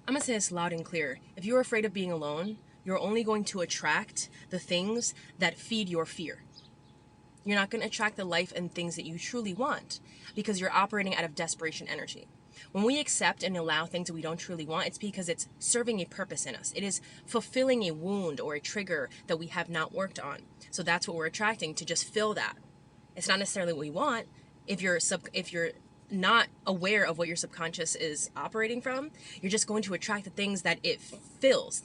I'm gonna say this loud and clear. If you're afraid of being alone, you're only going to attract the things that feed your fear. You're not going to attract the life and things that you truly want because you're operating out of desperation energy. When we accept and allow things that we don't truly want, it's because it's serving a purpose in us. It is fulfilling a wound or a trigger that we have not worked on. So that's what we're attracting, to just fill that. It's not necessarily what we want. If you're not aware of what your subconscious is operating from, you're just going to attract the things that it fills,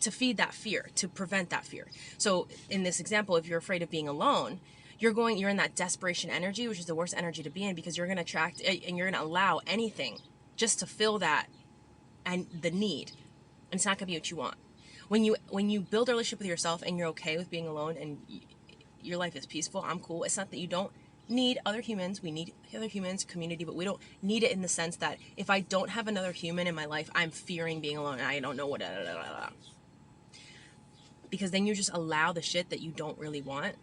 to feed that fear, to prevent that fear. So in this example, if you're afraid of being alone, you're in that desperation energy, which is the worst energy to be in, because you're going to attract and you're going to allow anything just to fill that and the need, and it's not going to be what you want. When you build a relationship with yourself and you're okay with being alone and your life is peaceful, I'm cool. It's not that you don't need other humans. We need other humans, community, but we don't need it in the sense that if I don't have another human in my life, I'm fearing being alone and I don't know what. Because then you just allow the shit that you don't really want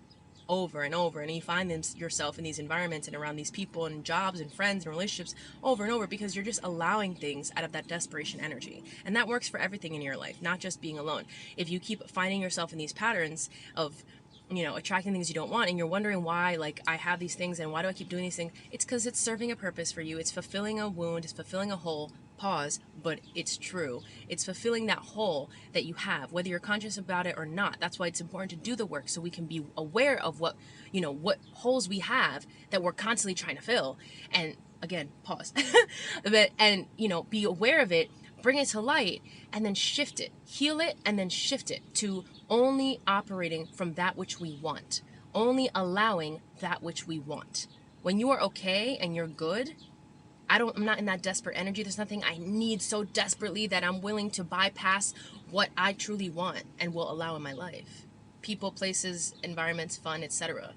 over and over, and you find yourself in these environments and around these people and jobs and friends and relationships over and over, because you're just allowing things out of that desperation energy. And that works for everything in your life, not just being alone. If you keep finding yourself in these patterns of attracting things you don't want, and you're wondering why, like, I have these things and why do I keep doing these things, it's because it's serving a purpose for you. It's fulfilling a wound, it's fulfilling a hole. Pause, but it's true. It's fulfilling that hole that you have, whether you're conscious about it or not. That's why it's important to do the work, so we can be aware of what holes we have that we're constantly trying to fill. And again, pause. And be aware of it, bring it to light, and then shift it, heal it, and then shift it to only operating from that which we want, only allowing that which we want. When you are okay and you're good, I'm not in that desperate energy. There's nothing I need so desperately that I'm willing to bypass what I truly want and will allow in my life. People, places, environments, fun, etc.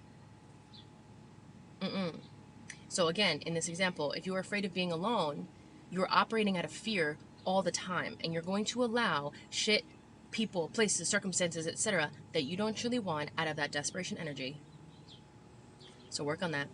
So again, in this example, if you're afraid of being alone, you're operating out of fear all the time, and you're going to allow shit, people, places, circumstances, etc. that you don't truly want out of that desperation energy. So work on that.